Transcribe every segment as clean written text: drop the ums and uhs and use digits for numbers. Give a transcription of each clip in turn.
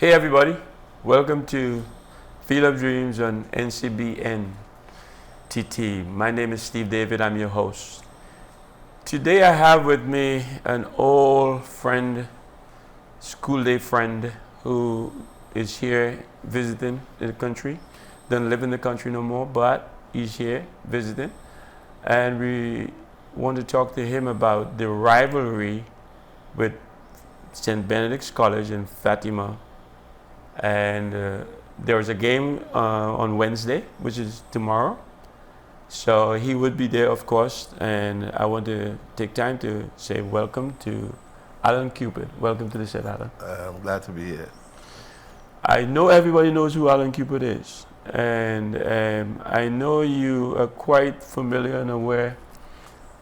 Hey everybody, welcome to Field of Dreams on NCBN TT. My name is Steve David, I'm your host. Today I have with me an old friend, school day friend, who is here visiting in the country. Doesn't live in the country no more, but he's here visiting. And we want to talk to him about the rivalry with St. Benedicts College in Fatima. And there was a game on Wednesday, which is tomorrow. So he would be there, of course. And I want to take time to say welcome to Alan Cupid. Welcome to the set, Alan. I'm glad to be here. I know everybody knows who Alan Cupid is. And I know you are quite familiar and aware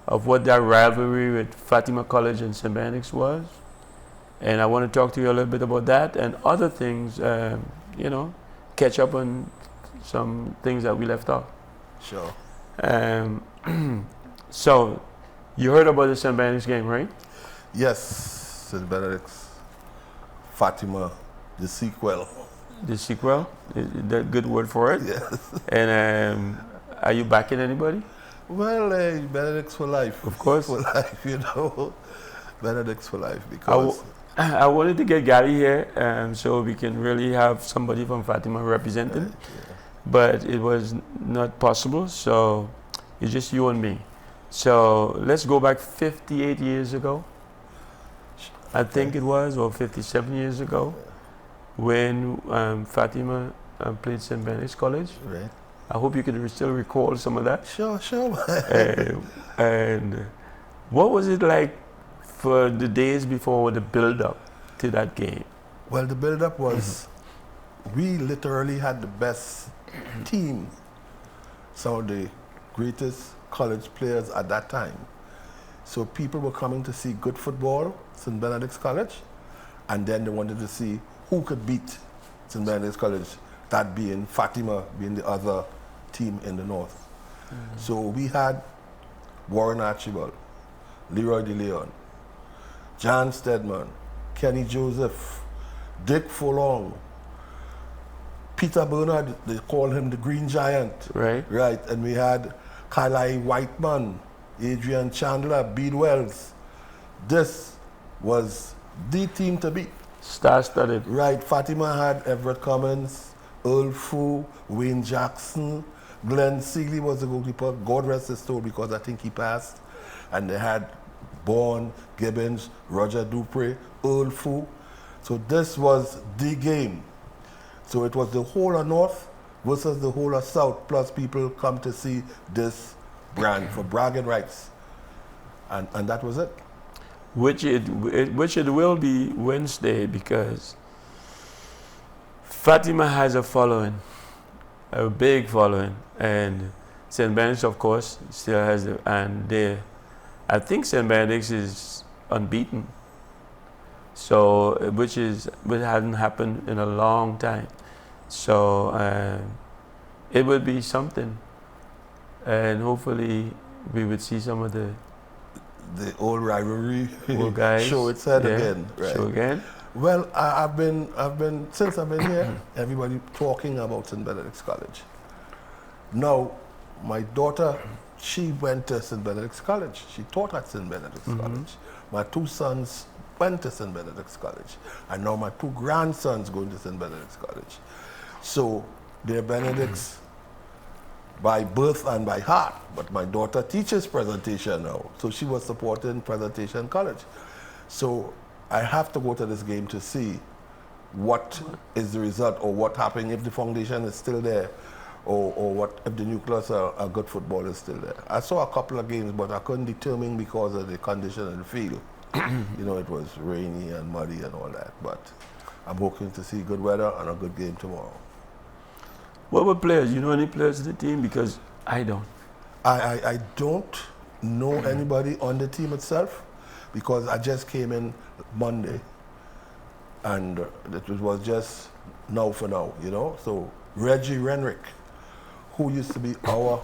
of what that rivalry with Fatima College and St. Benedicts was. And I want to talk to you a little bit about that and other things, catch up on some things that we left off. Sure. So, you heard about the St. Benedicts game, right? Yes, St. Benedicts, Fatima, the sequel. The sequel? Is that a good word for it? Yes. And are you backing anybody? Well, Benedicts for life. Of course. For life, Benedicts for life, because... I wanted to get Gary here so we can really have somebody from Fatima representing, Right, yeah. but it was not possible, so it's just you and me. So let's go back 58 years ago, I think it was, or 57 years ago, when Fatima played St. Benedict's College. Right. I hope you can still recall some of that. Sure. And what was it like for the days before the build-up to that game? Well, the build-up was, we literally had the best team, some of the greatest college players at that time. So people were coming to see good football, St. Benedict's College, and then they wanted to see who could beat St. Benedict's College, that being Fatima, being the other team in the north. So we had Warren Archibald, Leroy DeLeon, John Stedman, Kenny Joseph, Dick Furlong, Peter Bernard, they call him the Green Giant. Right. Right, and we had Kyle Whiteman, Adrian Chandler, Bede Wells. This was the team to beat. Star-studded. Right, Fatima had Everett Cummins, Earl Fu, Wayne Jackson, Glenn Seeley was the goalkeeper, God rest his soul because I think he passed. And they had Bourne, Gibbons, Roger Dupre, Earl Fu. So this was the game. So it was the whole of North versus the whole of South, plus people come to see this brand for bragging rights. And that was it. Which it will be Wednesday because Fatima has a following, a big following, and St. Benedicts, of course, still has I think St. Benedicts is unbeaten. So, which hasn't happened in a long time. So, it will be something. And hopefully we would see some of the old rivalry old guys show its head again. Right. Show again. Well, I've been since I've been here, everybody talking about St. Benedict's College. Now, my daughter, she went to St. Benedict's College. She taught at St. Benedict's College. My two sons went to St. Benedict's College. And now my two grandsons going to St. Benedict's College. So they're Benedicts by birth and by heart. But my daughter teaches presentation now. So she was supporting Presentation College. So I have to go to this game to see what is the result or what happened if the foundation is still there. Or what if the nucleus are good football is still there. I saw a couple of games, but I couldn't determine because of the condition of the field. It was rainy and muddy and all that. But I'm hoping to see good weather and a good game tomorrow. What were players? You know any players in the team? Because I don't. I don't know anybody on the team itself because I just came in Monday. And it was just now for now, So Reggie Renrick, who used to be our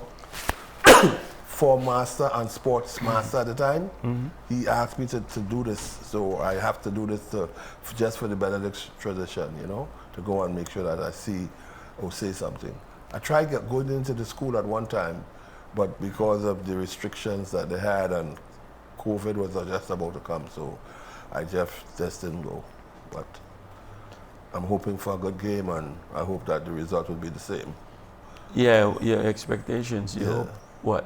form master and sports master at the time. He asked me to do this, so I have to do this just for the Benedicts tradition, you know, to go and make sure that I see or say something. I tried going into the school at one time, but because of the restrictions that they had and COVID was just about to come, so I just didn't go. But I'm hoping for a good game, and I hope that the result will be the same. Yeah, your expectations. You hope what?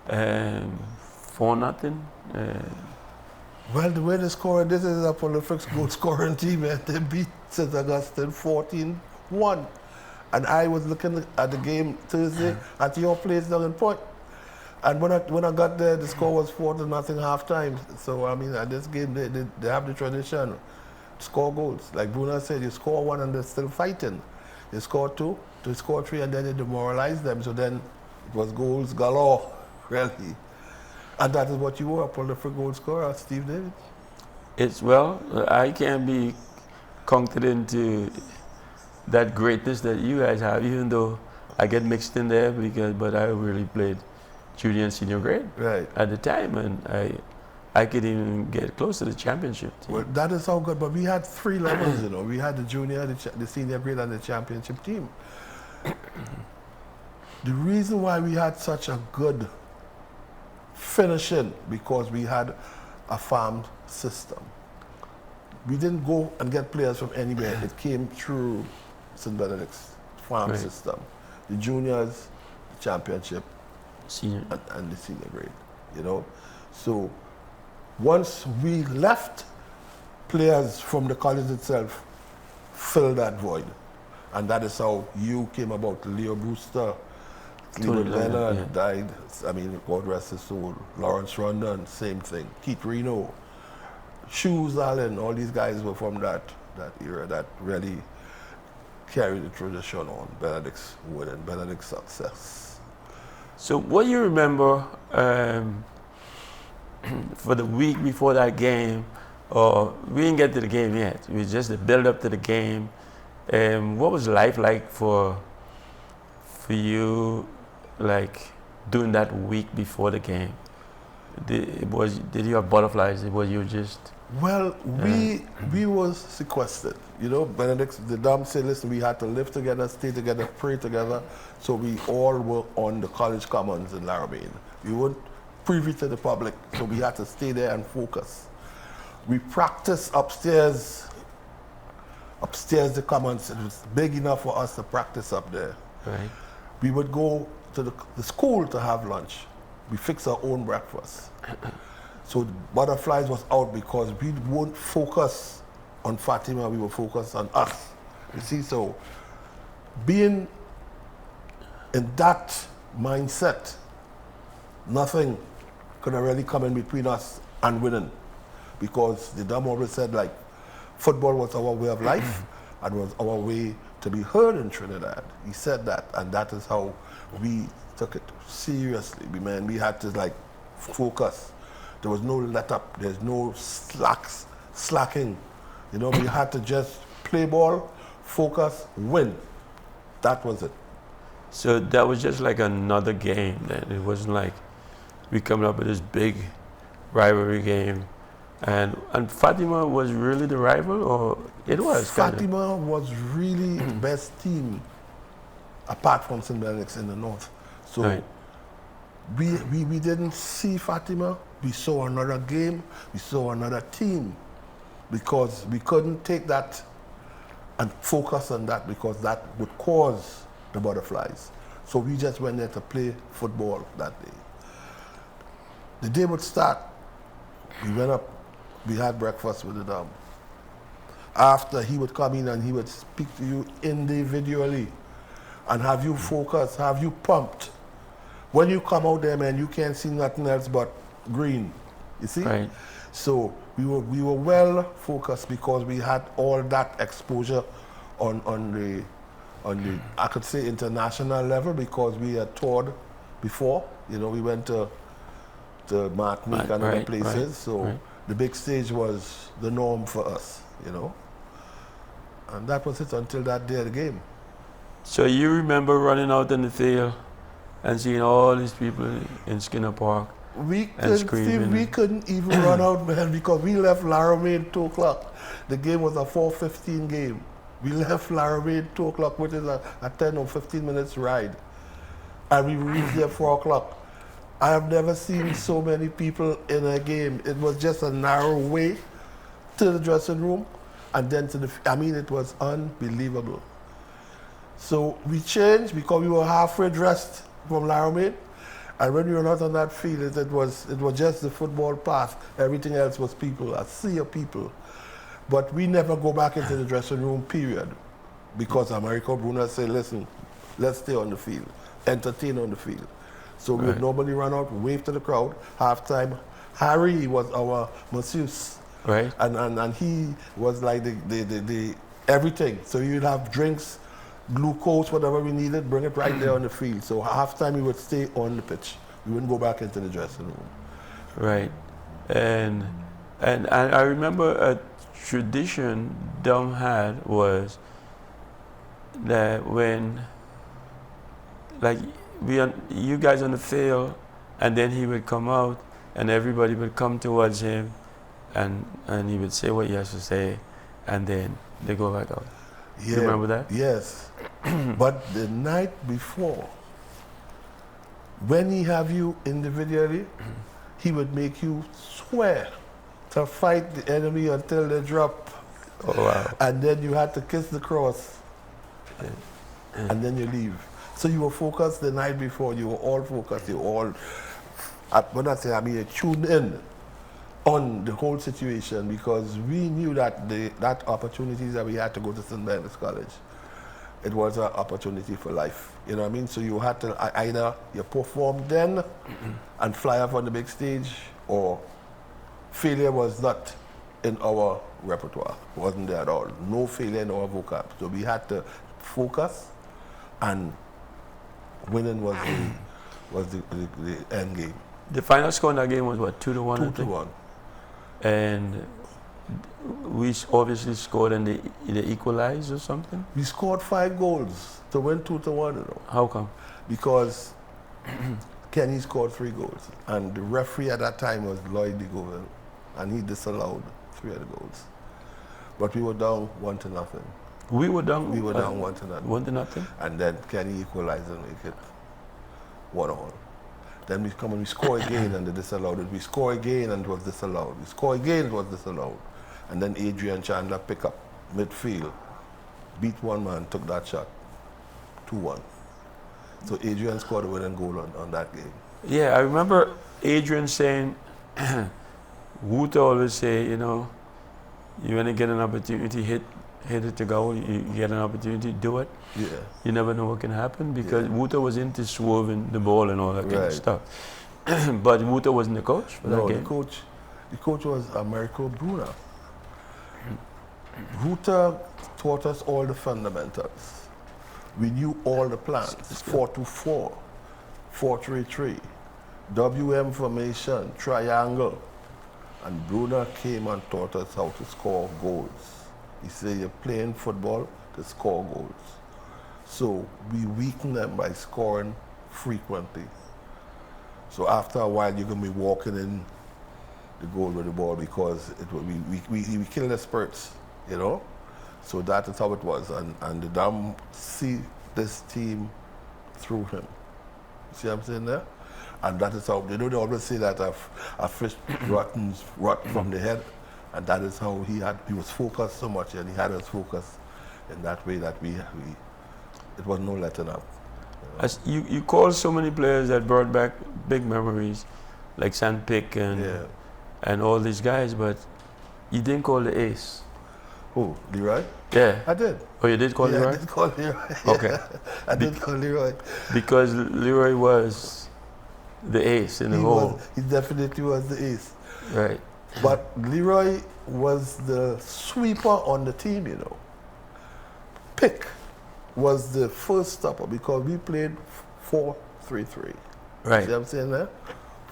4-0. Well, the way they scoring, this is a prolific goal scoring team, and they beat St. Augustine 14-1. And I was looking at the game Thursday at your place down in Point. And when I got there, the score was 4-0 half time. So, I mean, at this game, they have the tradition, score goals. Like Bruno said, you score one and they're still fighting. You score two, they score three, and then you demoralize them. So then it was goals galore, really. And that is what you were, a prolific goal scorer, Steve David. I can't be counted into that greatness that you guys have, even though I get mixed in there but I really played junior and senior grade at the time, and I could even get close to the championship team. Well, that is how good, but we had 3 levels, you know. We had the junior, the senior grade, and the championship team. The reason why we had such a good finishing, because we had a farm system. We didn't go and get players from anywhere. It came through St. Benedict's farm system. The juniors, the championship, senior, and the senior grade, you know. So once we left, players from the college itself filled that void. And that is how you came about. Leo Brewster, Cleveland Leonard died. I mean, God rest his soul. Lawrence Rondon, same thing. Keith Reno, Shoes Allen, all these guys were from that era that really carried the tradition on. Benedict's win and Benedict's success. So what you remember for the week before that game, or we didn't get to the game yet, it was just the build up to the game. What was life like for you, like during that week before the game? Did you have butterflies? Was you just... Well, we was sequestered. You know, Benedicts, the dam said, listen, we had to live together, stay together, pray together. So we all were on the college commons in Laramie. We weren't privy to the public, so we had to stay there and focus. We practiced upstairs the commons. It was big enough for us to practice up there. Right. We would go to the school to have lunch. We fixed our own breakfast. So the butterflies was out because we won't focus on Fatima, we were focused on us. You see, so being in that mindset, nothing could have really come in between us and winning. Because the dam always said, like, football was our way of life and was our way to be heard in Trinidad. He said that, and that is how we took it seriously. We had to, like, focus. There was no let up. There's no slacking. You know, we had to just play ball, focus, win. That was it. So that was just like another game then. It wasn't like we coming up with this big rivalry game. And Fatima was really the rival, or it was? Fatima was really the best team apart from St. Benedict's in the north. So we didn't see Fatima. We saw another game. We saw another team, because we couldn't take that and focus on that, because that would cause the butterflies. So we just went there to play football that day. The day would start. We went up. We had breakfast with the dam. After, he would come in and he would speak to you individually and have you focused, have you pumped. When you come out there, man, you can't see nothing else but green. You see? Right. So we were well focused because we had all that exposure on the I could say international level, because we had toured before. You know, we went to Martinique and other places. So the big stage was the norm for us, you know. And that was it until that day of the game. So you remember running out in the field and seeing all these people in Skinner Park and screaming. We couldn't even run out, man, because we left Laramie 2 o'clock. The game was a 4:15 game. We left Laramie 2 o'clock, which is a 10 or 15 minutes ride. And we reached there 4 o'clock. I have never seen so many people in a game. It was just a narrow way to the dressing room and then to it was unbelievable. So we changed because we were halfway dressed from Laramie. And when we were not on that field, it was just the football path. Everything else was people, a sea of people. But we never go back into the dressing room, period. Because Americo Bruno said, listen, let's stay on the field, entertain on the field. So we would normally run out, wave to the crowd, halftime. Harry was our masseuse. Right. And he was like the everything. So you'd have drinks, glucose, whatever we needed, bring it right there on the field. So halftime we would stay on the pitch. We wouldn't go back into the dressing room. Right. And I remember a tradition Dom had was that when, like, you guys on the field, and then he would come out, and everybody would come towards him, and he would say what he has to say, and then they go back out. Yeah. You remember that? Yes. But the night before, when he have you individually, he would make you swear to fight the enemy until they drop. Oh, wow. And then you had to kiss the cross, and then you leave. So you were focused the night before. You were all focused. You were all, when I say you tuned in on the whole situation, because we knew that that opportunities that we had to go to St. Benedicts College, it was an opportunity for life. You know what I mean? So you had to either you perform then and fly up on the big stage, or failure was not in our repertoire. It wasn't there at all. No failure in our vocab. So we had to focus, and winning was the end game. The final score in that game was what, 2-1? 2-1. And we obviously scored and they equalized or something? We scored 5 goals to win 2-1, you know. How come? Because Kenny scored 3 goals, and the referee at that time was Lloyd DeGoville, and he disallowed 3 of the goals. But we were down 1-0. We were down? We were down 1-0. 1-0? And then Kenny equalized and make it 1-1. Then we come and we score again and they disallowed it. We score again and it was disallowed. We score again, it was disallowed. And then Adrian Chandler pick up midfield, beat one man, took that shot, 2-1. So Adrian scored a winning goal on that game. Yeah, I remember Adrian saying, Wouter always say, you know, you want to get an opportunity, hit it to go, you get an opportunity, do it. Yeah. You never know what can happen, because Wouter was into swerving the ball and all that kind of stuff. But Wouter wasn't the coach for that game. The coach was Americo Bruno. Wouter taught us all the fundamentals. We knew all the plans, 4-2-4, 4-3-3, WM formation, triangle. And Bruno came and taught us how to score goals. He said, you're playing football to score goals. So we weaken them by scoring frequently. So after a while, you're going to be walking in the goal with the ball, because we kill the spurts, you know? So that is how it was. And the Dam see this team through him. See what I'm saying there? And that is how, they always say that a fish rot from the head. And that is how he was focused so much, and he had us focused in that way that it was no letting up. You know? As you called so many players that brought back big memories, like Sandpick and all these guys, but you didn't call the ace. Who, Leroy? Yeah. I did. Oh, you did call Leroy? I did call Leroy. Okay. I did call Leroy. Because Leroy was the ace in the hole. He definitely was the ace. Right. But Leroy was the sweeper on the team, you know. Pick was the first stopper, because we played 4-3-3. Right. See what I'm saying there?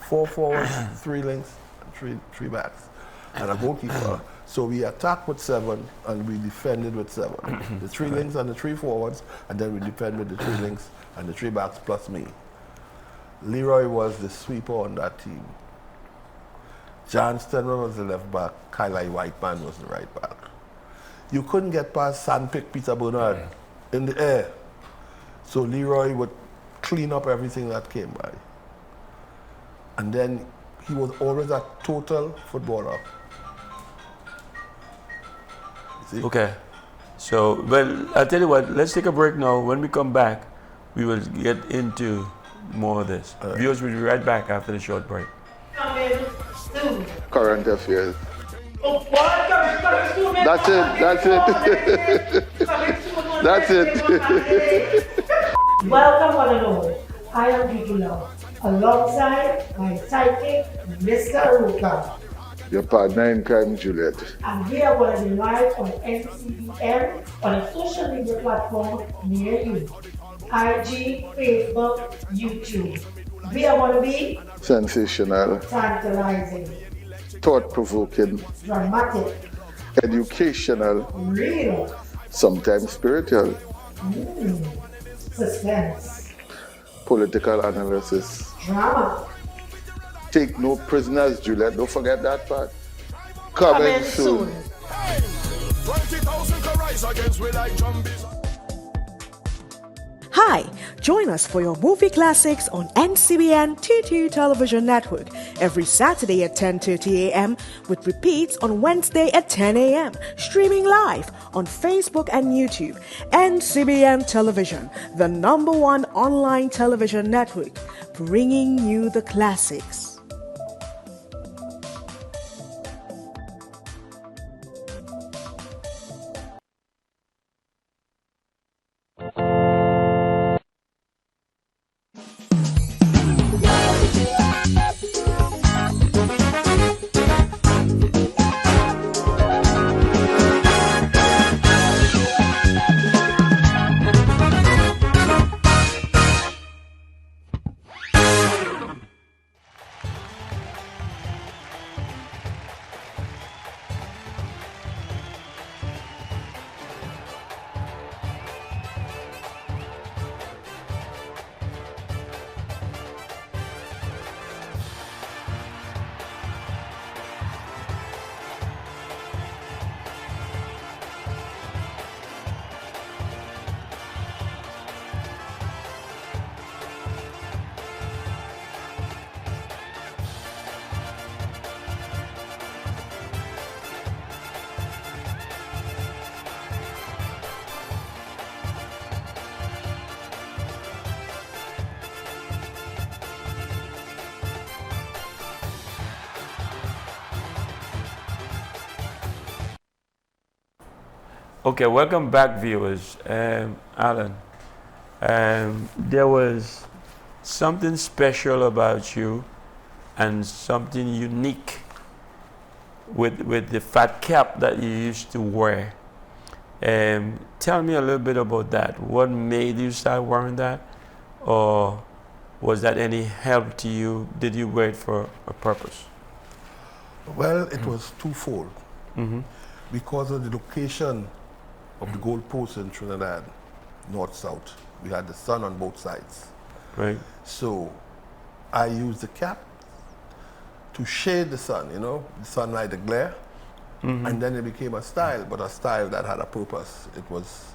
4 forwards, 3 links, and 3 backs, and a goalkeeper. So we attacked with 7 and we defended with 7. The 3 links and the 3 forwards, and then we defended with the 3 links and the 3 backs plus me. Leroy was the sweeper on that team. John Stenman was the left back. Kyle Whiteman was the right back. You couldn't get past Sandpick Peter Bernard in the air. So Leroy would clean up everything that came by. And then he was always a total footballer. You see? Okay. So, well, I'll tell you what, let's take a break now. When we come back, we will get into more of this. Viewers will be right back after the short break. Current affairs. That's it. That's it. Welcome, one and all. I am Vicky Love, alongside my sidekick, Mr. Aruka. Your partner in crime, Juliet. And we are going to be live on NCBN on a social media platform near you. IG, Facebook, YouTube. We are going to be Sensational, tantalizing, thought-provoking, dramatic, educational, real, sometimes spiritual, suspense, political analysis. drama. Take no prisoners, Juliet. Don't forget that part. Coming soon. 20,000 can rise against we like zombies. Hi, join us for your movie classics on NCBN TT Television Network every Saturday at 10:30 a.m. with repeats on Wednesday at 10 a.m. Streaming live on Facebook and YouTube. NCBN Television, the #1 online television network, bringing you the classics. Okay, welcome back, viewers. Alan, there was something special about you and something unique with the fat cap that you used to wear. Tell me a little bit about that. What made you start wearing that? Or was that any help to you? Did you wear it for a purpose? Well, it was twofold. Mm-hmm. Because of the location of the goalposts in Trinidad, north-south. We had the sun on both sides. Right. So I used the cap to shade the sun, the sunlight, the glare. Mm-hmm. And then it became a style, but a style that had a purpose. It was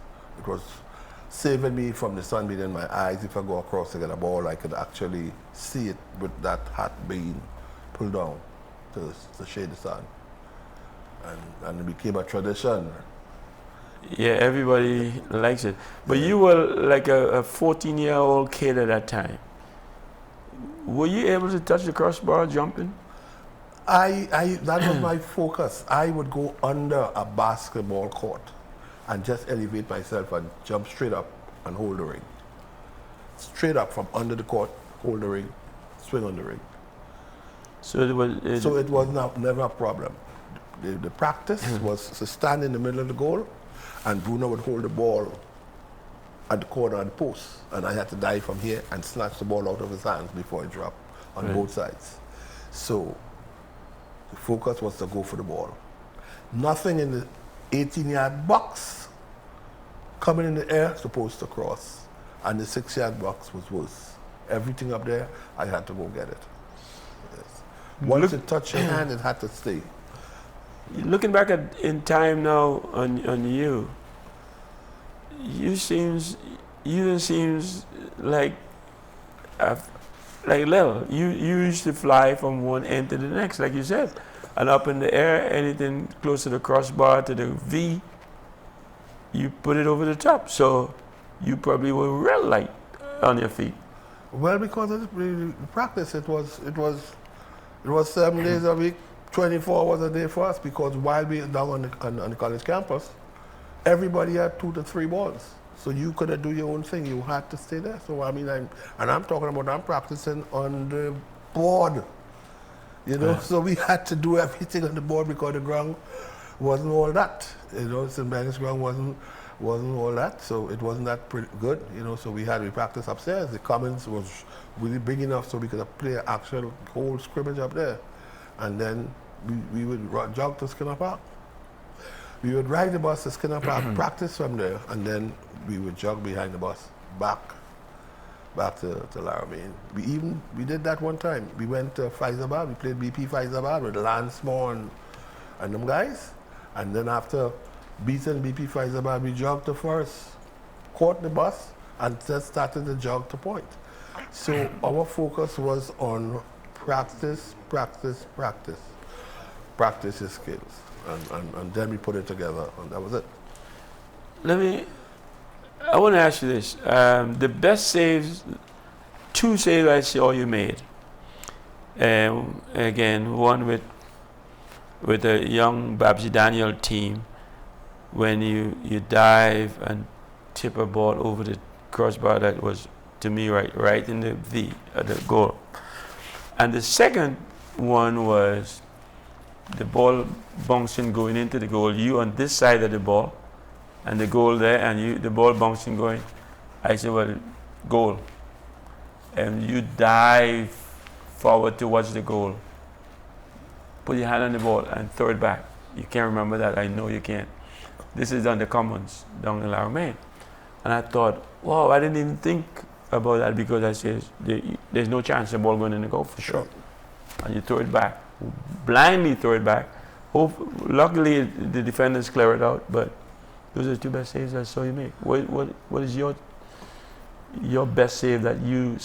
saving me from the sun being in my eyes. If I go across to get a ball, I could actually see it with that hat being pulled down to shade the sun. And it became a tradition. Yeah, everybody likes it. But you were like a 14-year-old kid at that time. Were you able to touch the crossbar jumping? That was my focus. I would go under a basketball court and just elevate myself and jump straight up and hold the ring. Straight up from under the court, hold the ring, swing on the ring. So it was never a problem. The practice was to stand in the middle of the goal, and Bruno would hold the ball at the corner and post, and I had to dive from here and snatch the ball out of his hands before it dropped on both sides. So the focus was to go for the ball. Nothing in the 18-yard box coming in the air supposed to cross, and the 6-yard box was worse. everything up there, I had to go get it. Yes. Once it touched your hand, it had to stay. Looking back in time now on you, you seems like little. You used to fly from one end to the next, like you said, and up in the air, anything close to the crossbar to the V, you put it over the top. So you probably were real light on your feet. Well, because of the practice, it was 7 days a week, 24 hours a day for us. Because while we were down on the college campus, everybody had 2 to 3 balls. So you couldn't do your own thing. You had to stay there. So I mean, I'm talking about I'm practicing on the board. You know, so we had to do everything on the board because the ground wasn't all that. You know, St. Benedict's ground wasn't all that. So it wasn't that pretty good. You know, so we practice upstairs. The commons was really big enough so we could play an actual whole scrimmage up there, and then we would jog to Skinner Park. We would ride the bus to Skinner Park, practice from there, and then we would jog behind the bus back to Laramie. We did that one time. We went to Faizabad. We played BP Faizabad with Lance Moore and them guys. And then after beating BP Faizabad, we jogged to Forest, caught the bus, and then started to jog to Point. So our focus was on practice your skills. And then we put it together, and that was it. I want to ask you this. The best saves, 2 saves I saw you made. Again, one with a young Babsy Daniel team, when you dive and tip a ball over the crossbar that was, to me, right in the V, the goal. And the second one was the ball bouncing going into the goal, you on this side of the ball, and the goal there, and the ball bouncing going. I said, well, goal. And you dive forward towards the goal. Put your hand on the ball and throw it back. You can't remember that, I know you can't. This is on the Commons, down in Laramie. And I thought, wow, I didn't even think about that, because I said, there's no chance the ball going in the goal for sure. And you throw it back. Blindly throw it back. Luckily, the defenders clear it out, but those are the 2 best saves I saw you make. What is your best save that you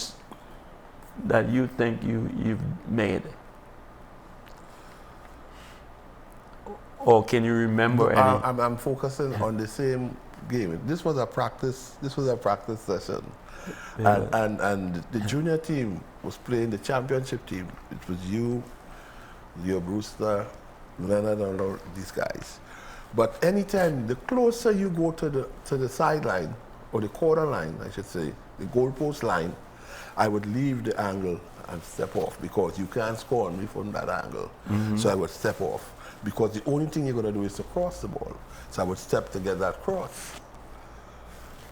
think you've made? Or can you remember any? I'm focusing on the same game. This was a practice session. Yeah. And the junior team was playing the championship team. It was you, Leo Brewster, Leonard, and all these guys. But anytime, the closer you go to the sideline, or the corner line, I should say, the goalpost line, I would leave the angle and step off, because you can't score on me from that angle. Mm-hmm. So I would step off, because the only thing you're going to do is to cross the ball. So I would step to get that cross.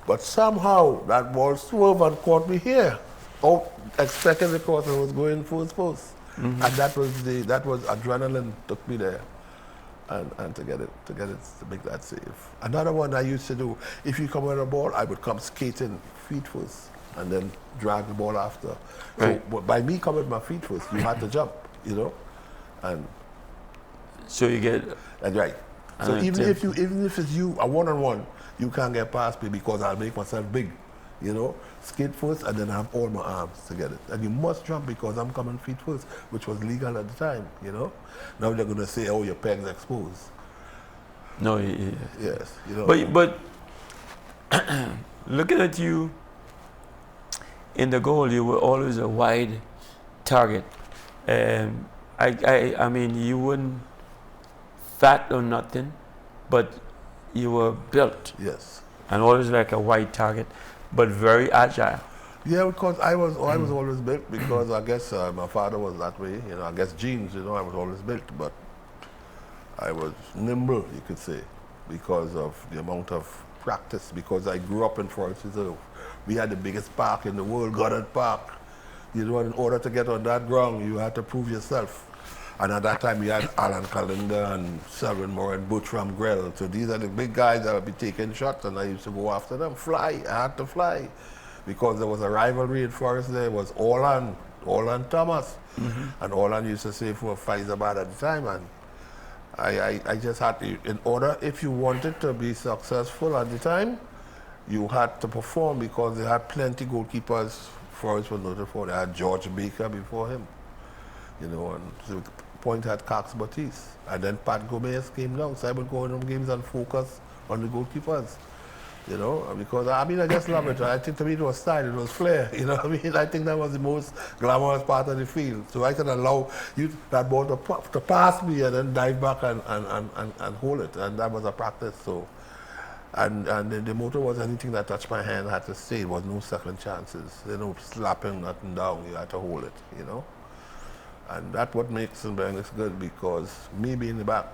But somehow that ball swerved and caught me here. Expecting the cross, I was going first post. Mm-hmm. And that was adrenaline took me there, and to make that save. Another one I used to do, if you come on a ball, I would come skating feet first and then drag the ball after. Right. So by me coming with my feet first, you had to jump, you know, and so you get. That's right. So even if it's you a 1-on-1, you can't get past me, because I'll make myself big, you know. Skate first and then have all my arms to get it. And you must jump, because I'm coming feet first, which was legal at the time, you know. Now they're going to say, oh, your peg's exposed. No, yes, you know. But looking at you in the goal, you were always a wide target. I mean, you weren't fat or nothing, but you were built. Yes. And always like a wide target, but very agile. Yeah, because I was always built, because I guess my father was that way. You know, I guess genes. You know, I was always built, but I was nimble, you could say, because of the amount of practice. Because I grew up in Forest Reserve. We had the biggest park in the world, Goddard Park. You know, in order to get on that ground, you had to prove yourself. And at that time, we had Alan Callender and Selwyn Moore and Butram Grell. So these are the big guys that would be taking shots, and I used to go after them. I had to fly. because there was a rivalry in Forest there. It was Orland Thomas. And Orland used to say for Faisabad at the time. And I just had to, in order, if you wanted to be successful at the time, you had to perform because they had plenty goalkeepers. Forest was noted for. They had George Baker before him, you know, and so Point had Cox Batiste. And then Pat Gomez came down. So I would go in them games and focus on the goalkeepers, you know, because I just love it. I think to me it was style, it was flair, you know what I mean? I think that was the most glamorous part of the field. So I could allow you that ball to pass me and then dive back and hold it. And that was a practice. So, and the motto was anything that touched my hand had to stay. There was no second chances. You know, slapping nothing down. You had to hold it, you know. And that's what makes St. Benedicts good, because me being in the back,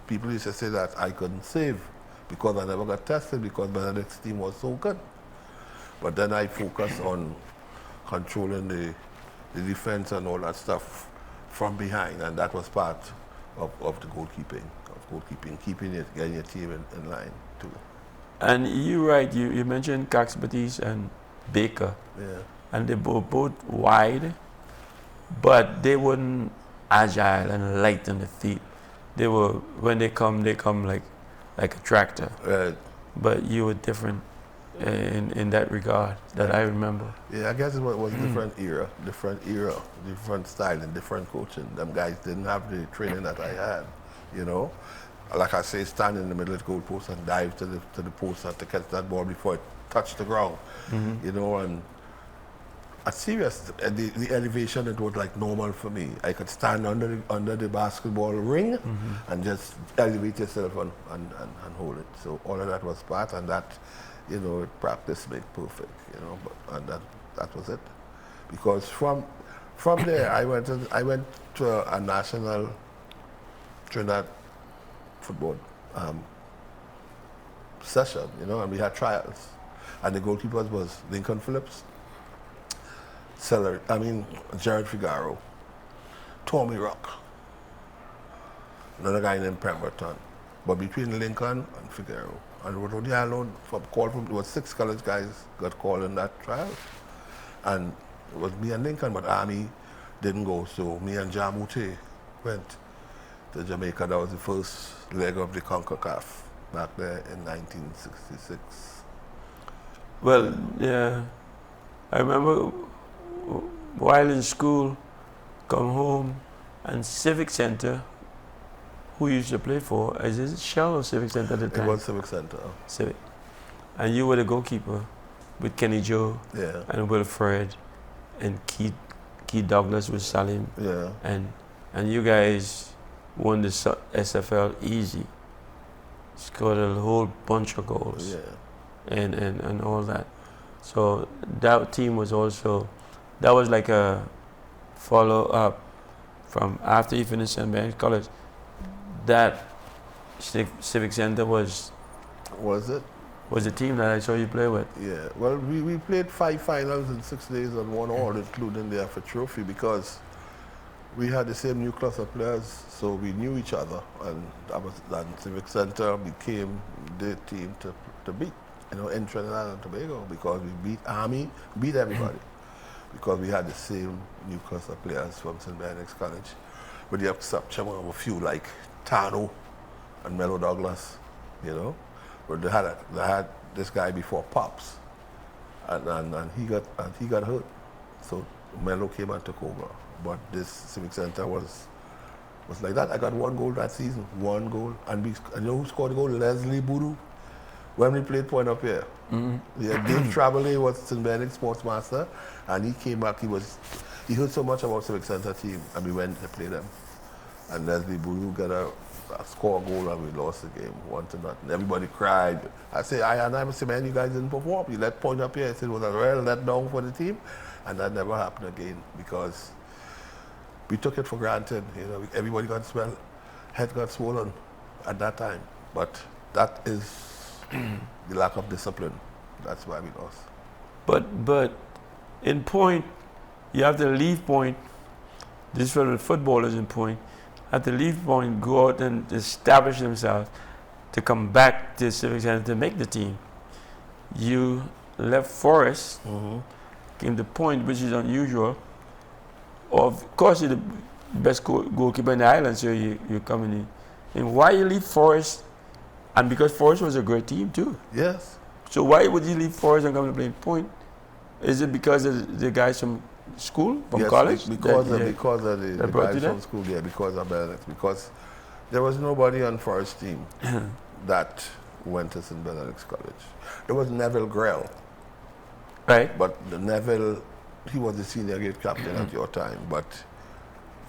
people used to say that I couldn't save because I never got tested because Benedict's team was so good. But then I focused on controlling the defense and all that stuff from behind, and that was part of the goalkeeping, keeping it, getting your team in line too. And you're right, you mentioned Cox Batiste and Baker. Yeah. And they were both wide, but they weren't agile and light on the feet. They were, when they come like a tractor. Right. But you were different in that regard that I remember. Yeah, I guess it was different era, different style and different coaching. Them guys didn't have the training that I had, you know. Like I say, stand in the middle of the goal post and dive to the post and to catch that ball before it touched the ground, you know. And at serious, the elevation, it was like normal for me. I could stand under the basketball ring and just elevate yourself and hold it. So all of that was part, and that, you know, practice made perfect, you know. And that was it. Because from there, I went to a national Trinidad football session, you know, and we had trials. And the goalkeepers was Lincoln Phillips, Jared Figaro, Tommy Rock, another guy named Pemberton. But between Lincoln and Figaro, and it was only alone there was 6 college guys got called in that trial. And it was me and Lincoln, but Army didn't go, so me and Jamute went to Jamaica. That was the first leg of the CONCACAF back there in 1966. Well, yeah, I remember while in school, come home, and Civic Center, who you used to play for, is it Shell or Civic Center at the time? It was Civic Center. Civic. And you were the goalkeeper with Kenny Joe and Wilfred and Keith Douglas with Salim. Yeah. And you guys won the SFL easy. Scored a whole bunch of goals. Yeah. And all that. So that team was also, that was like a follow-up from after you finished St. Benedicts College. That Civic Center was the team that I saw you play with. Yeah, well, we played 5 finals in 6 days and 1 all, including the FA Trophy, because we had the same nucleus of players, so we knew each other, and Civic Center became the team to beat, you know, in Trinidad and Tobago, because we beat Army, beat everybody, because we had the same nucleus of players from St. Benedicts College, with the exception of a few like Tano and Melo Douglas, you know. But they had this guy before Pops, and he got hurt, so Melo came and took over. But this Civic Center was like that. I got 1 goal that season, 1 goal, and you know who scored the goal? Leslie Boodoo, when we played Point Up here. Yeah, Dave Travelay was St. Benedicts sportsmaster, and he came back. He heard so much about Civic Center team, and we went to play them. And Leslie Boodoo got a score goal, and we lost the game 1-0. Everybody cried. I said, I said, man, you guys didn't perform. You let Point Up here. I said it was a real letdown for the team, and that never happened again because we took it for granted. You know, everybody got head got swollen at that time. But that is the lack of discipline. That's why we lost. But in Point, you have to leave Point. This is for the footballers in Point. Have to leave Point, go out and establish themselves to come back to Civic Center to make the team. You left Forest, came to Point, which is unusual. Of course, you're the best goalkeeper in the island, so you're coming in. And why you leave Forest? And because Forest was a great team too. Yes. So why would you leave Forest and come to play Point? Is it because of the guys from school, from Yes, college? because of the brought you guys there? from school, yeah, because of Benedicts. Because there was nobody on Forest team that went to St. Benedict's College. There was Neville Grell, Right. but Neville, he was the senior grade captain at your time, but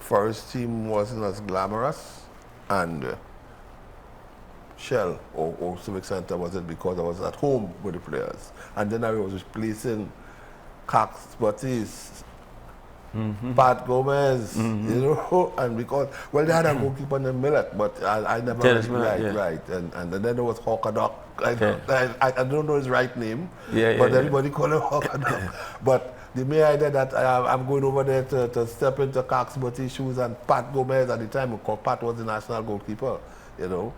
Forest team wasn't as glamorous, and Shell or Civic Center wasn't, because I was at home with the players. And then I was replacing Cox Baptiste, Pat Gomez, you know, and because, well, they had a goalkeeper named Millet, but I never Dennis really Millet, liked, yeah. right. And then there was Hawkadock. I don't know his right name, Yeah, but yeah. everybody called him Hawkadock. But the mere idea that I'm going over there to step into Cox Baptiste's shoes, and Pat Gomez at the time, because Pat was the national goalkeeper, you know.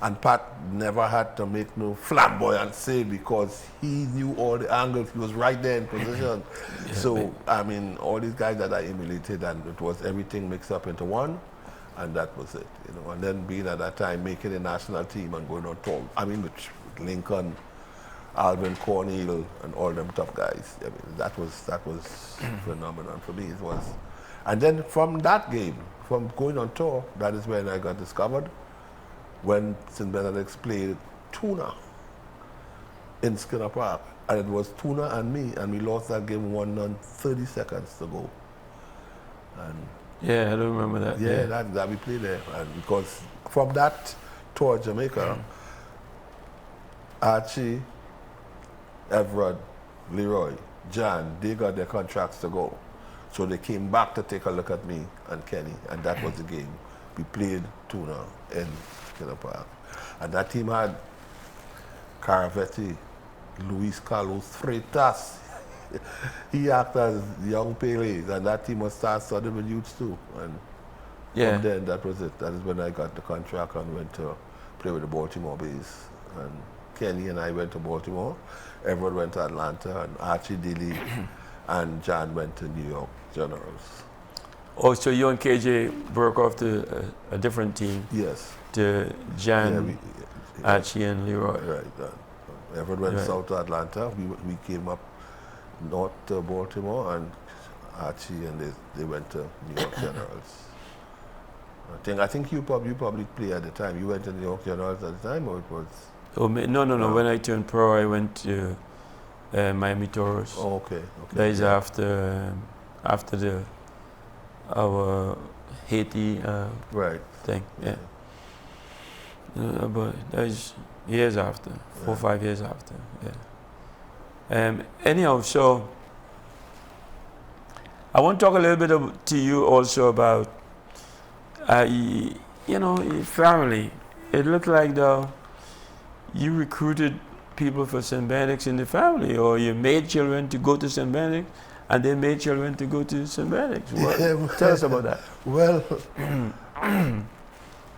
And Pat never had to make no flamboyant save because he knew all the angles. He was right there in position. So, I mean, all these guys that I emulated, and it was everything mixed up into one, and that was it, you know. And then being at that time, making a national team and going on tour. I mean, with Lincoln, Alvin Cornell, and all them top guys. I mean, that was phenomenal for me. It was. And then from that game, from going on tour, that is when I got discovered. When St. Benedict's played Tuna in Skinner Park. And it was Tuna and me, and we lost that game 1-0, 30 seconds to go. And Yeah, I don't remember that. yeah, that we played there. And because from that tour of Jamaica, Archie, Everett, Leroy, John, they got their contracts to go. So they came back to take a look at me and Kenny, and that was the game. We played Tuna in Skinner Park. And that team had Caravetti, Luis Carlos Freitas. He acted as young Pele, and that team was star-studded with youths too. And from then, that was it. That is when I got the contract and went to play with the Baltimore Bays. And Kenny and I went to Baltimore. Everyone went to Atlanta, and Archie Dilly and John went to New York Generals. Oh, so you and KJ broke off to a different team? Yes. To Jan, Archie, and Leroy. Right. Everyone went south to Atlanta. We came up north to Baltimore, and Archie and they went to New York Generals. I think you probably played at the time. You went to New York Generals at the time, or it was? Oh no. When I turned pro, I went to Miami Toros. Oh, okay. That is after our Haiti right thing. Yeah. But that is years after, 4 or 5 years after. Yeah. Anyhow, so I want to talk a little bit to you also about, your family. It looked like you recruited people for St. Benedict's in the family, or you made children to go to St. Benedict's, and they made children to go to St. Benedict's. Tell us about that. Well,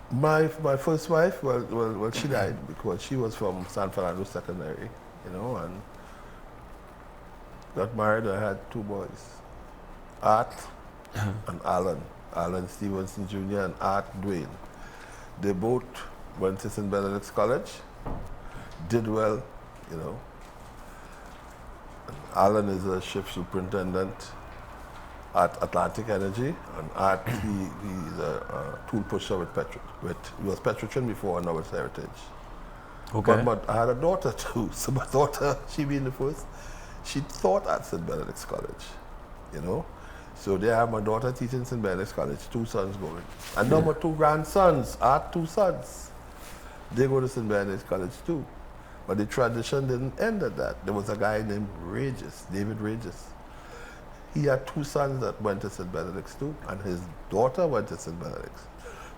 my first wife, well, she died because she was from San Fernando Secondary, and got married. I had 2 boys, Art and Alan Stevenson Jr. and Art Dwayne. They both went to St. Benedict's College, did well, Alan is a shift superintendent at Atlantic Energy, and Art, he's a tool pusher he was Petrotrin before, and now it's Heritage. Okay. But I had a daughter too, so my daughter, she being the first, she taught at St. Benedict's College, So they have my daughter teaching St. Benedict's College, 2 sons going. And now my 2 grandsons, I had 2 sons. They go to St. Benedict's College too. But the tradition didn't end at that. There was a guy named David Regis. He had 2 sons that went to St. Benedict's too, and his daughter went to St. Benedict's.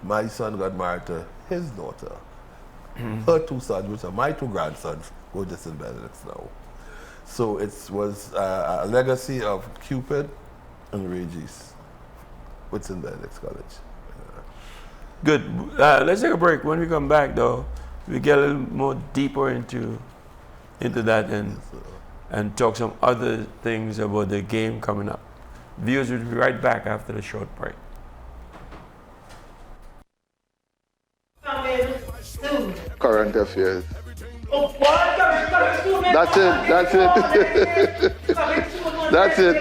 My son got married to his daughter. Her 2 sons, which are my 2 grandsons, go to St. Benedict's now. So it was a legacy of Cupid and Regis with St. Benedict's College. Good. Let's take a break. When we come back, though, we get a little more deeper into that, and and talk some other things about the game coming up. Viewers will be right back after the short break. Coming soon. Current affairs. Oh, what? Coming soon. That's it. That's it.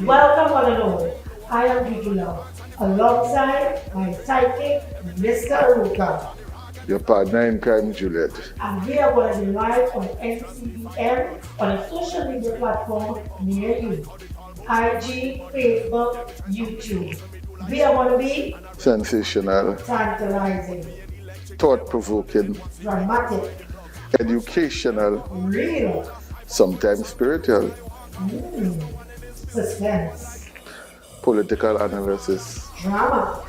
Welcome, one and all. I am Gigi Love, alongside my sidekick, Mr. Ruka. Your partner in crime, Juliet. And we are going to be live on NCBN on a social media platform near you. IG, Facebook, YouTube. We are going to be Sensational, tantalizing, thought-provoking, dramatic, educational, real, sometimes spiritual, suspense, political analysis. drama.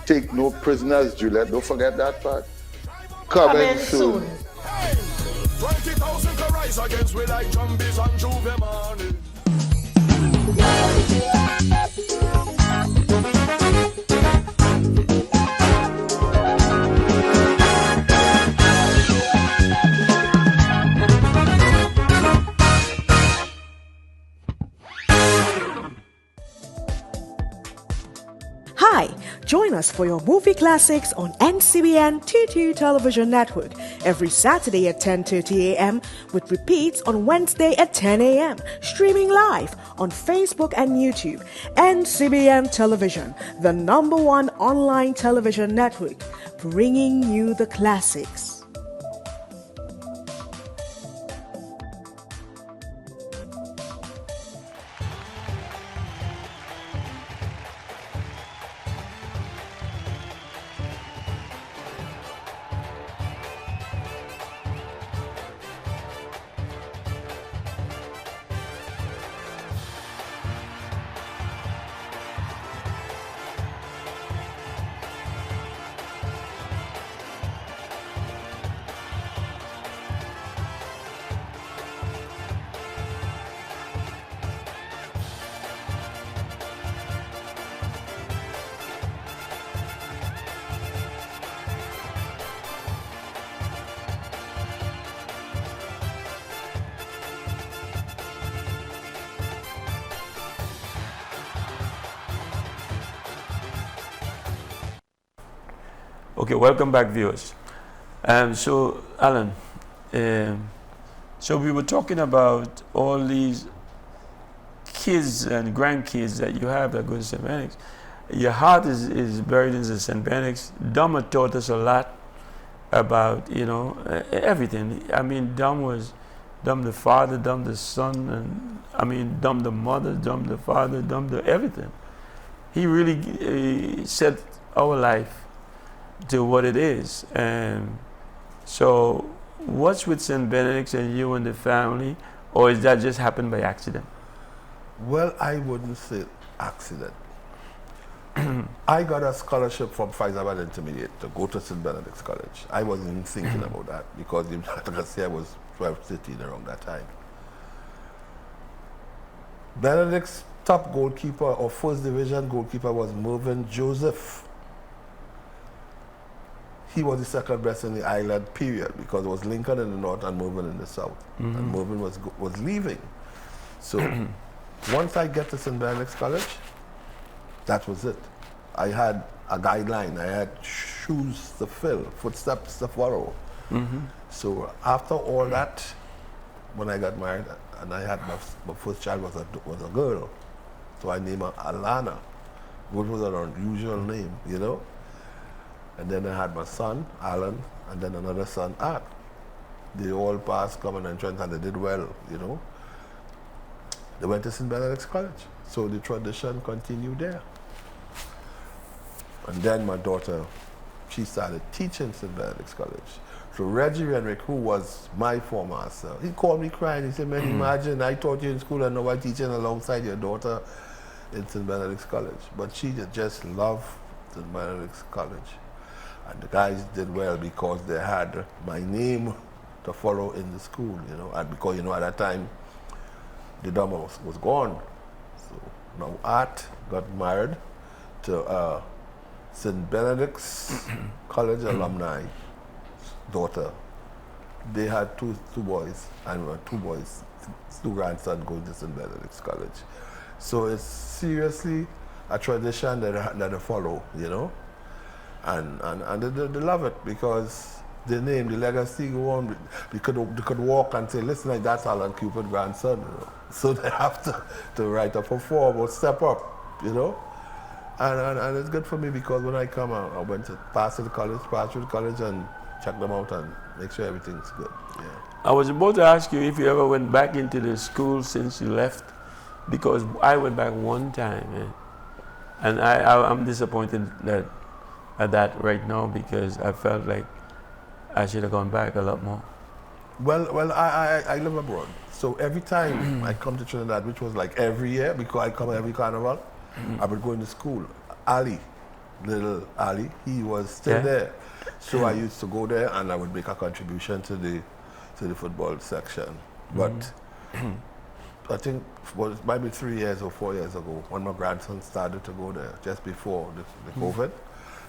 Take no prisoners, Juliet. Don't forget that part. Coming soon. 20,000 can rise against we like zombies on Juve morning. Hi, join us for your movie classics on NCBN TT Television Network every Saturday at 10:30 a.m. with repeats on Wednesday at 10 a.m. Streaming live on Facebook and YouTube. NCBN Television, the #1 online television network, bringing you the classics. Okay, welcome back, viewers. So, Alan, so we were talking about all these kids and grandkids that you have that go to St. Benedicts. Your heart is buried in the St. Benedicts. Dom had taught us a lot about, everything. I mean, Dom was Dom the father, Dom the son, and Dom the mother, Dom the father, Dom the everything. He really set our life to what it is. And so what's with St. Benedict's and you and the family, or is that just happened by accident? Well, I wouldn't say accident. I got a scholarship from Fatima Intermediate to go to St. Benedict's College. I wasn't even thinking about that because, like I say, I was 12, 13 around that time. Benedict's top goalkeeper or first division goalkeeper was Mervyn Joseph. He was the second best in the island, period, because it was Lincoln in the north and Mervyn in the south. And Mervyn was leaving. So once I get to St. Benedict's College, that was it. I had a guideline. I had shoes to fill, footsteps to follow. So after all that, when I got married, and I had my first child was a girl, so I named her Alana, which was an unusual name, And then I had my son, Alan, and then another son, Art. They all passed common entrance and they did well, They went to St. Benedict's College. So the tradition continued there. And then my daughter, she started teaching St. Benedict's College. So Reggie Renwick, who was my form master, he called me crying. He said, man, imagine I taught you in school and now I'm teaching alongside your daughter in St. Benedict's College. But she just loved St. Benedict's College. And the guys did well because they had my name to follow in the school, and because, at that time, the dom was gone. So now Art got married to St. Benedict's College alumni daughter. they had two boys, and two grandsons going to St. Benedict's College. So it's seriously a tradition that they follow, you know, and they love it because the name, the legacy go on. They could walk and say, listen, like that's Alan Cupid's grandson, you know? So they have to write up, perform or step up, you know. And it's good for me because when I come out, I went to pass through the college and check them out and make sure everything's good. Yeah. I was about to ask you if you ever went back into the school since you left, because I went back one time, and I'm disappointed at that right now because I felt like I should have gone back a lot more. Well, I live abroad, so every time I come to Trinidad, which was like every year because I come every carnival, I would go into school. Ali, little Ali, he was still there. So I used to go there and I would make a contribution to the football section. But I think it might be 3 years or 4 years ago when my grandson started to go there, just before the COVID.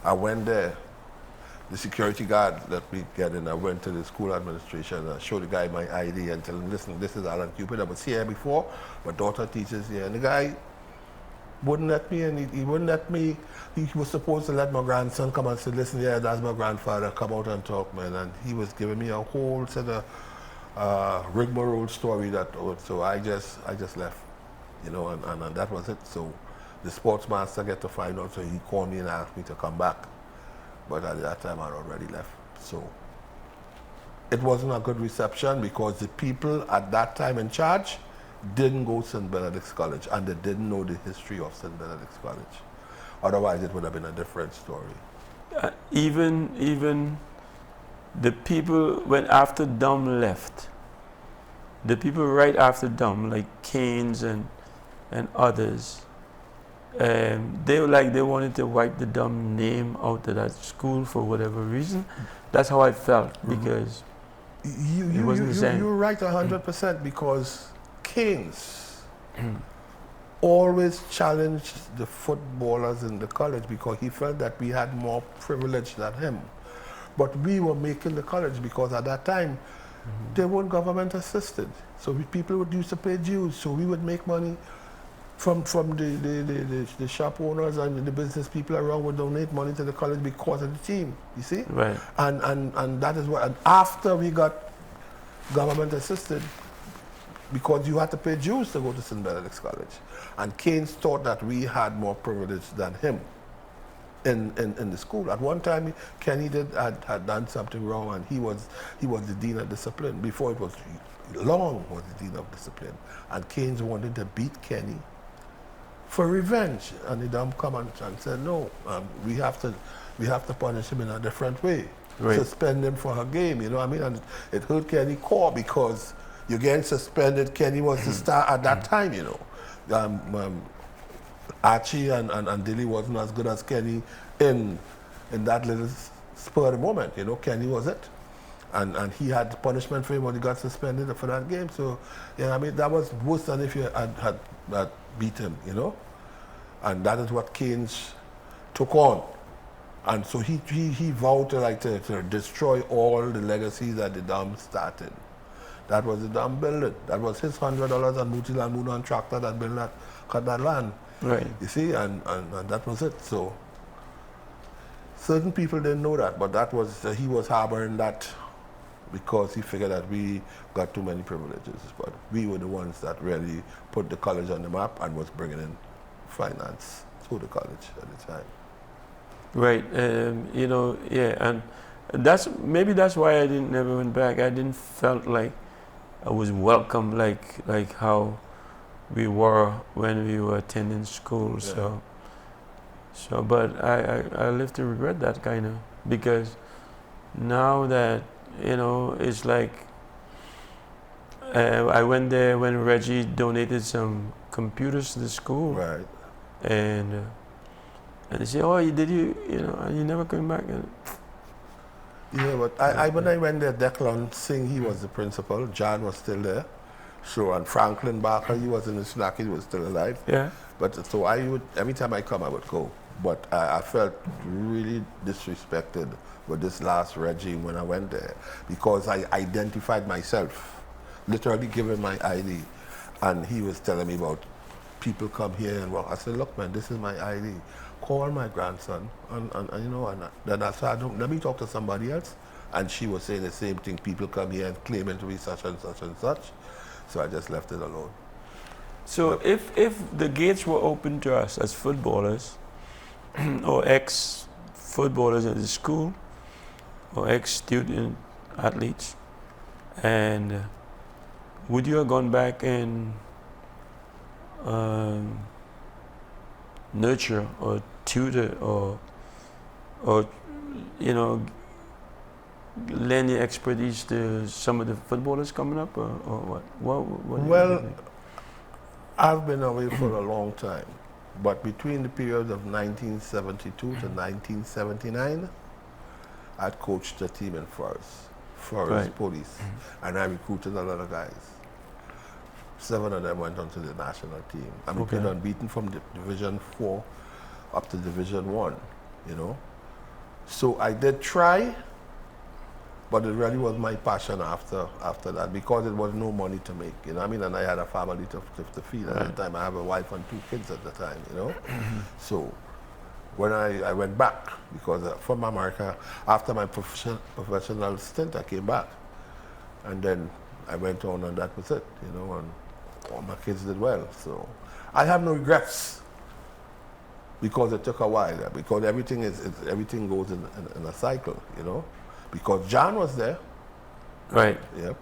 I went there. The security guard let me get in. I went to the school administration and I showed the guy my ID and tell him, listen, this is Alan Cupid. I was here before. My daughter teaches here. And the guy wouldn't let me, and he wouldn't let me. He was supposed to let my grandson come and say, listen, yeah, that's my grandfather, come out and talk, man. And he was giving me a whole set of rigmarole story so I just left, you know, and that was it. So the sports master get to find out, so he called me and asked me to come back. But at that time I'd already left. So it wasn't a good reception because the people at that time in charge didn't go to St. Benedict's College and they didn't know the history of St. Benedict's College. Otherwise it would have been a different story. Even the people, when after Dom left, the people right after Dom, like Keynes and others, they wanted to wipe the Dom name out of that school for whatever reason. That's how I felt because it wasn't the same. You're right 100% because Keynes always challenged the footballers in the college because he felt that we had more privilege than him. But we were making the college because at that time they weren't government assisted. So people would used to pay dues, so we would make money from the shop owners and the business people around would donate money to the college because of the team, you see? Right. And that is what, and after we got government assisted, because you had to pay dues to go to St. Benedict's College. And Keynes thought that we had more privilege than him in the school. At one time, Kenny had done something wrong and he was the dean of discipline. Before it was Long was the dean of discipline. And Keynes wanted to beat Kenny for revenge. And the Dom come and said, no, we have to punish him in a different way. Right. Suspend him for a game, you know what I mean? And it hurt Kenny core because you're getting suspended. Kenny was the star at that time, you know. Archie and Dilly wasn't as good as Kenny in that little spur of the moment, you know. Kenny was it. And he had punishment for him when he got suspended for that game. So, yeah, I mean, that was worse than if you had beat him, you know. And that is what Keynes took on. And so he vowed to destroy all the legacies that the Dom started. That was the Dom building. That was his $100 and Mutilan Munan tractor that cut that land. Right. You see, and that was it. So certain people didn't know that, but that was he was harboring that because he figured that we got too many privileges. But we were the ones that really put the college on the map and was bringing in finance to the college at the time. Right. You know, yeah, and that's why I never went back. I didn't felt like I was welcome like how we were when we were attending school. Yeah. So but I live to regret that kind of, because now that, you know, it's like I went there when Reggie donated some computers to the school. Right. And they say, oh, you know, and you never came back. Yeah, but when I went there, Declan Singh, he was the principal. John was still there. So, and Franklin Barker, he was in the snack, he was still alive. Yeah. But so every time I come, I would go. But I felt really disrespected with this last regime when I went there because I identified myself, literally given my ID. And he was telling me about people come here and well, I said, look man, this is my ID. Call my grandson and you know, and then I said, let me talk to somebody else. And she was saying the same thing, people come here and claiming to be such and such and such. So I just left it alone. So if the gates were open to us as footballers, or ex-footballers in the school, or ex-student athletes, and would you have gone back and nurture or tutor or you know, lend your expertise to some of the footballers coming up, or what? Well, I've been away for a long time, but between the period of 1972 to 1979, I'd coached a team in Forest Police, and I recruited a lot of guys. 7 of them went on to the national team. And we've been unbeaten from Division 4 up to Division 1, you know. So I did try, but it really was my passion after that because it was no money to make, you know what I mean? And I had a family to feed at the time. I have a wife and 2 kids at the time, you know? So when I went back, because from America, after my professional stint, I came back. And then I went on and that was it, you know, and all my kids did well. So I have no regrets because it took a while, because everything goes in a cycle, you know? Because John was there. Right. Yep.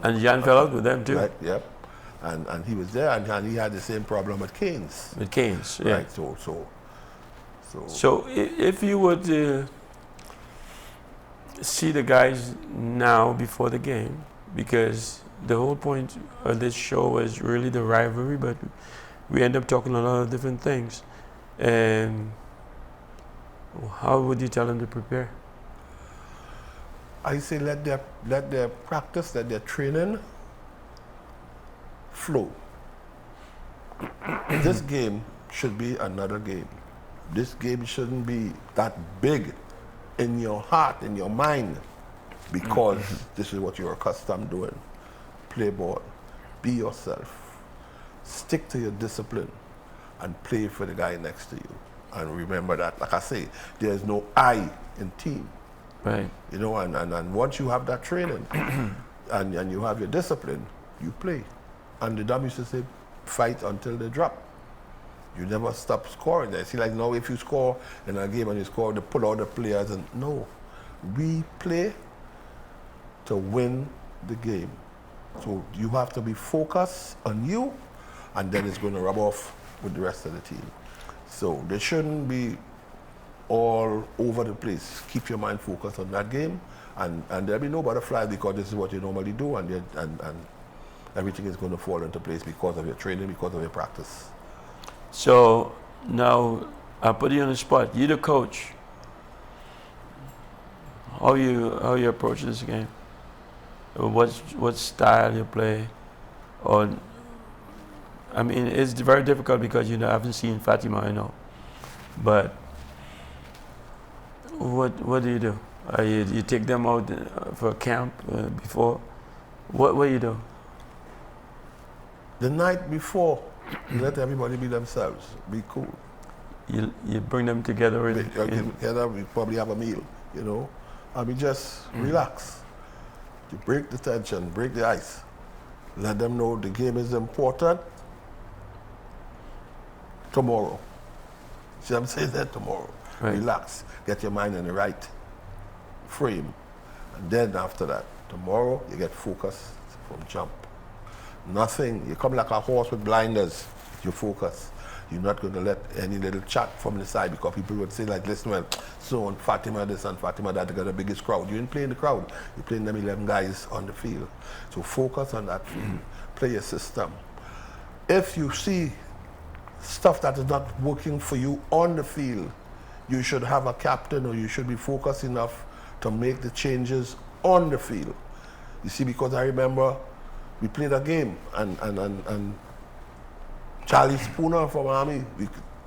And John fell out with them too. Right, yep. And he was there, and he had the same problem with Keynes. With Keynes, yeah. Right, So if you were to see the guys now before the game, because the whole point of this show is really the rivalry, but we end up talking a lot of different things. And how would you tell them to prepare? I say let their practice, let their training flow. This game should be another game. This game shouldn't be that big in your heart, in your mind, because this is what you're accustomed doing. Play ball, be yourself, stick to your discipline, and play for the guy next to you. And remember that, like I say, there's no I in team. Right. You know, and once you have that training and you have your discipline, you play. And the dumb used to say, fight until they drop. You never stop scoring. They see, like now if you score in a game and you score, they pull out the players and no. We play to win the game. So you have to be focused on you, and then it's going to rub off with the rest of the team. So they shouldn't be all over the place. Keep your mind focused on that game, and there'll be no butterflies because this is what you normally do, and everything is going to fall into place because of your training, because of your practice. So now I'll put you on the spot. You're the coach. How you approach this game? What style you play? Or I mean, it's very difficult because I haven't seen Fatima, I know, but. What do you do? You take them out for camp before? What do you do? The night before, you let everybody be themselves. Be cool. You bring them together. Together, we probably have a meal, you know, and we just relax. You break the tension, break the ice. Let them know the game is important. Tomorrow. See what I'm saying? That tomorrow. Right. Relax, get your mind in the right frame, and then after that, tomorrow you get focused from jump. Nothing, you come like a horse with blinders, you focus. You're not going to let any little chat from the side because people would say like, listen, well, so on Fatima this and Fatima that, they got the biggest crowd. You didn't play in the crowd, you're playing them 11 guys on the field. So focus on that field, play your system. If you see stuff that is not working for you on the field, you should have a captain, or you should be focused enough to make the changes on the field. You see, because I remember we played a game and Charlie Spooner from Army,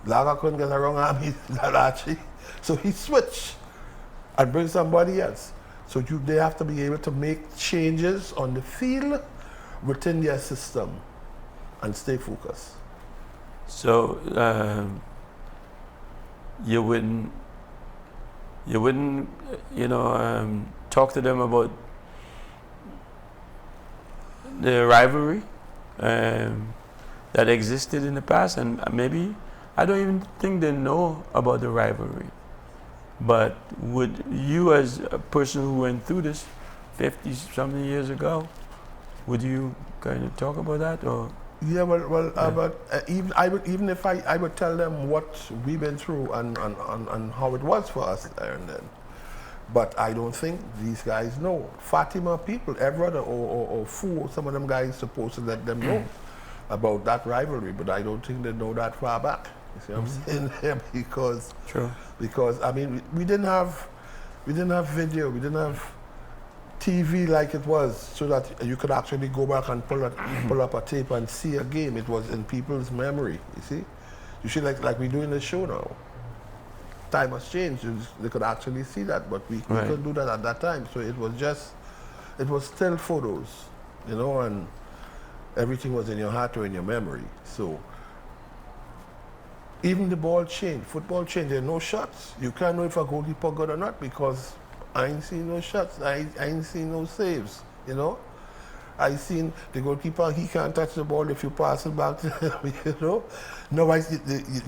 Laga couldn't get a wrong army that Archie. So he switched and bring somebody else. So they have to be able to make changes on the field within their system and stay focused. So you wouldn't, talk to them about the rivalry that existed in the past, and maybe I don't even think they know about the rivalry. But would you, as a person who went through this 50-something years ago, would you kind of talk about that, or? Yeah, but even if I would tell them what we've been through and how it was for us there and then. But I don't think these guys know. Fatima people, Everett or Fu, some of them guys supposed to let them know about that rivalry, but I don't think they know that far back. You see what I'm saying? Because I mean we didn't have video, we didn't have TV like it was, so that you could actually go back and pull up a tape and see a game. It was in people's memory. You see, like we're doing this show now. Time has changed. They could actually see that, but we couldn't do that at that time. So it was still photos, and everything was in your heart or in your memory. So even the ball changed, football changed. There are no shots. You can't know if a goalkeeper good or not because I ain't seen no shots. I ain't seen no saves. I seen the goalkeeper. He can't touch the ball if you pass it back to him. No,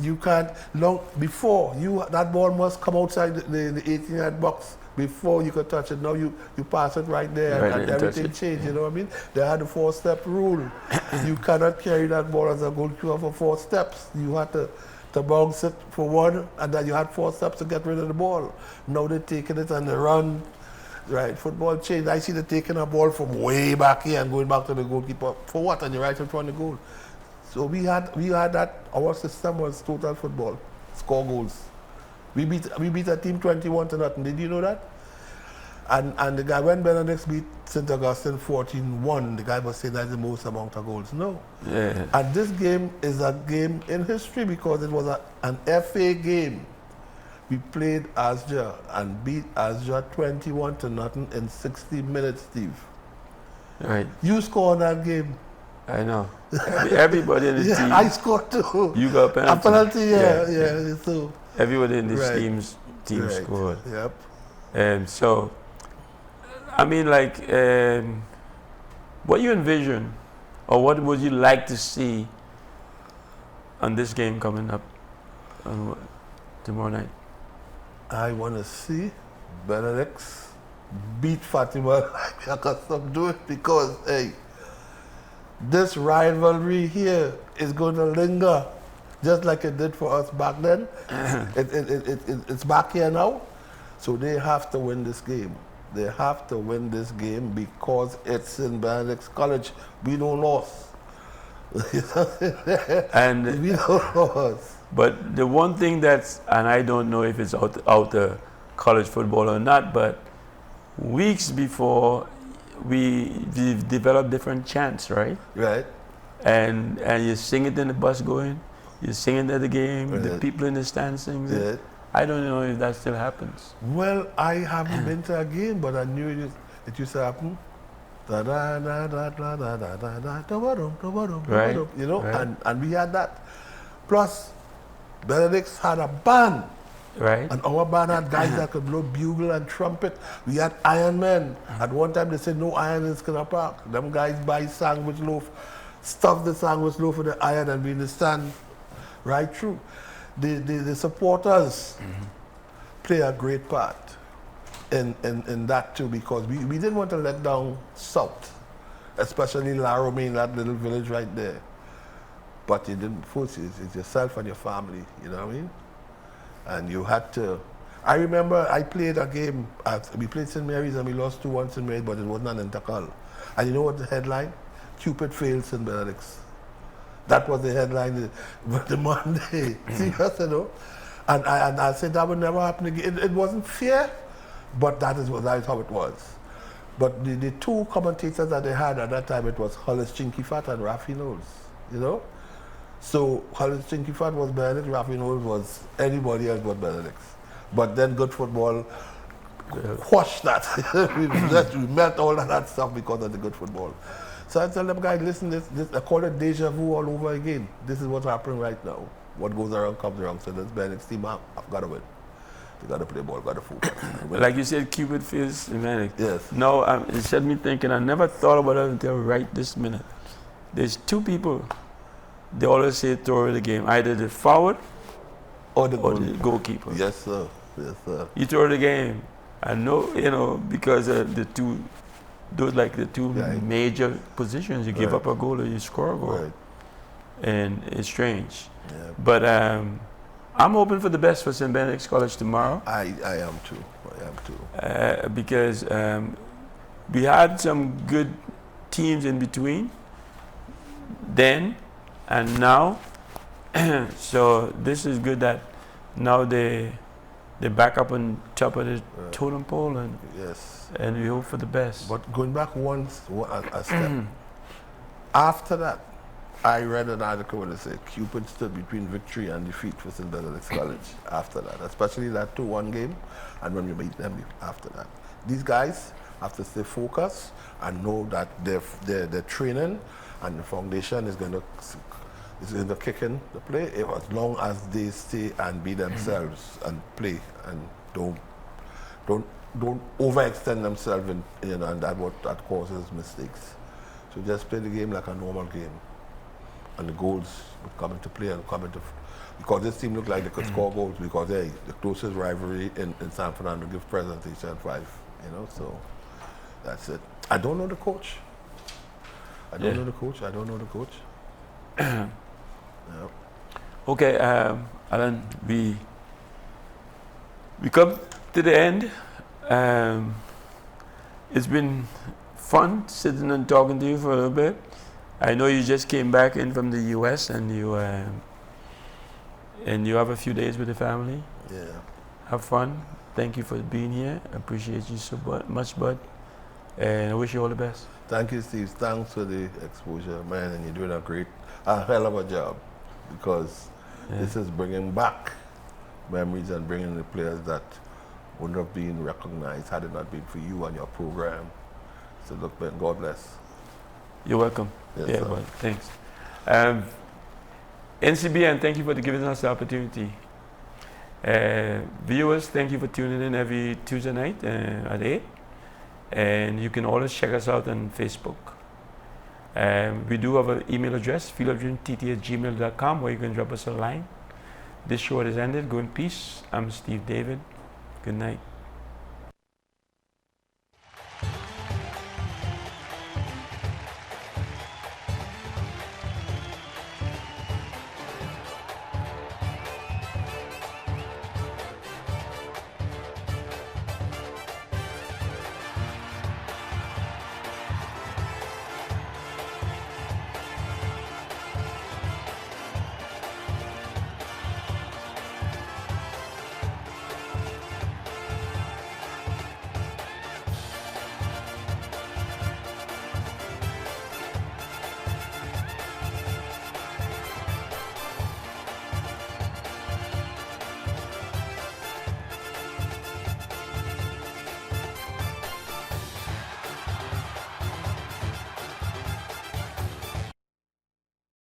you can't. Long before that ball must come outside the 18-yard box before you could touch it. Now you pass it right there, and everything changed. You know what I mean? They had a 4-step rule. You cannot carry that ball as a goalkeeper for 4 steps. You had to bounce it for 1, and then you had 4 steps to get rid of the ball. Now they're taking it and they run. Right, football changed. I see them taking a ball from way back here and going back to the goalkeeper. For what? And you're right in front of the goal. So we had that. Our system was total football. Score goals. We beat a team 21-0. Did you know that? And the guy, when Benedicts beat St. Augustine 14-1, the guy was saying that's the most amount of goals. No. Yeah. And this game is a game in history because it was an FA game. We played Asja and beat Asja 21-0 in 60 minutes, Steve. Right. You scored that game. I know. Everybody in the team. I scored too. You got a penalty. A penalty, yeah. So everybody in this team scored. Yep. So, I mean, like, what you envision, or what would you like to see on this game coming up tomorrow night? I want to see Benedicts beat Fatima like I got to do it because, hey, this rivalry here is going to linger just like it did for us back then. It's back here now. So they have to win this game. They have to win this game because it's in Benedicts College. We don't lose. And we don't lose. But the one thing and I don't know if it's out of college football or not, but weeks before we've developed different chants, right? Right. And you sing it in the bus going, you sing it at the game, the people in the stands sing it. I don't know if that still happens. Well, I haven't been to a game, but I knew it used to happen. Right. And we had that. Plus, Benedicts had a band. Right. And our band had guys that could blow bugle and trumpet. We had Iron Men. At one time they said no iron in Skinner Park. Them guys buy sandwich loaf, stuff the sandwich loaf with the iron and we in the stand right through. The supporters play a great part in that too because we didn't want to let down South, especially La Romaine, that little village right there. But you didn't force it. It's yourself and your family, you know what I mean? And you had to. I remember I played a game. We played St. Mary's and we lost 2-1 St. Mary's, but it wasn't an intercall. And you know what the headline? Cupid fails St. Benedicts. That was the headline the Monday. Serious, you know? And I said that would never happen again. It wasn't fair, but that is how it was. But the two commentators that they had at that time, it was Hollis Chinky Fat and Rafi Knowles, you know? So Helsinki Fat was Benedict, Rapping Holes was anybody else but Benedicts. But then good football quashed that. we met all of that stuff because of the good football. So I tell them guys, listen, this I call it deja vu all over again. This is what's happening right now. What goes around comes around. So this Benedicts team, I've got to win. You got to play ball, got to focus. Like you said, Cupid feels romantic. Yes. No, it set me thinking. I never thought about it until right this minute. There's two people. They always say throw the game, either the forward Or the goalkeeper. Yes, sir. Yes, sir. You throw the game. I know, because the two, those like the two major positions. You give up a goal or you score a goal. Right. And it's strange. Yeah. But I'm hoping for the best for St. Benedict's College tomorrow. I am too. Because we had some good teams in between then and now. So this is good that now they're back up on top of the totem pole, and and we hope for the best. But going back a step, after that, I read an article where they say Cupid stood between victory and defeat for St. Benedict's College after that, especially that 2-1 game, and when we beat them after that. These guys have to stay focused and know that their training and the foundation is going to kick in the play as long as they stay and be themselves and play and don't overextend themselves and that causes mistakes. So just play the game like a normal game. And the goals would come into play and because this team looked like they could score goals because the closest rivalry in San Fernando gives presentation 5, so that's it. I don't know the coach. I don't know the coach. Yeah. Okay, Alan, we come to the end. It's been fun sitting and talking to you for a little bit. I know you just came back in from the U.S. and you have a few days with the family. Yeah. Have fun. Thank you for being here. I appreciate you so much, bud. And I wish you all the best. Thank you, Steve. Thanks for the exposure, man. And you're doing a hell of a job, because this is bringing back memories and bringing the players that wouldn't have been recognized had it not been for you and your program. So look, man, God bless. You're welcome. Yes, bud. Thanks. NCBN, thank you for giving us the opportunity. Viewers, thank you for tuning in every Tuesday night at 8. And you can always check us out on Facebook. We do have an email address, fieldofdreamtt@gmail.com, where you can drop us a line. This show is ended. Go in peace. I'm Steve David. Good night.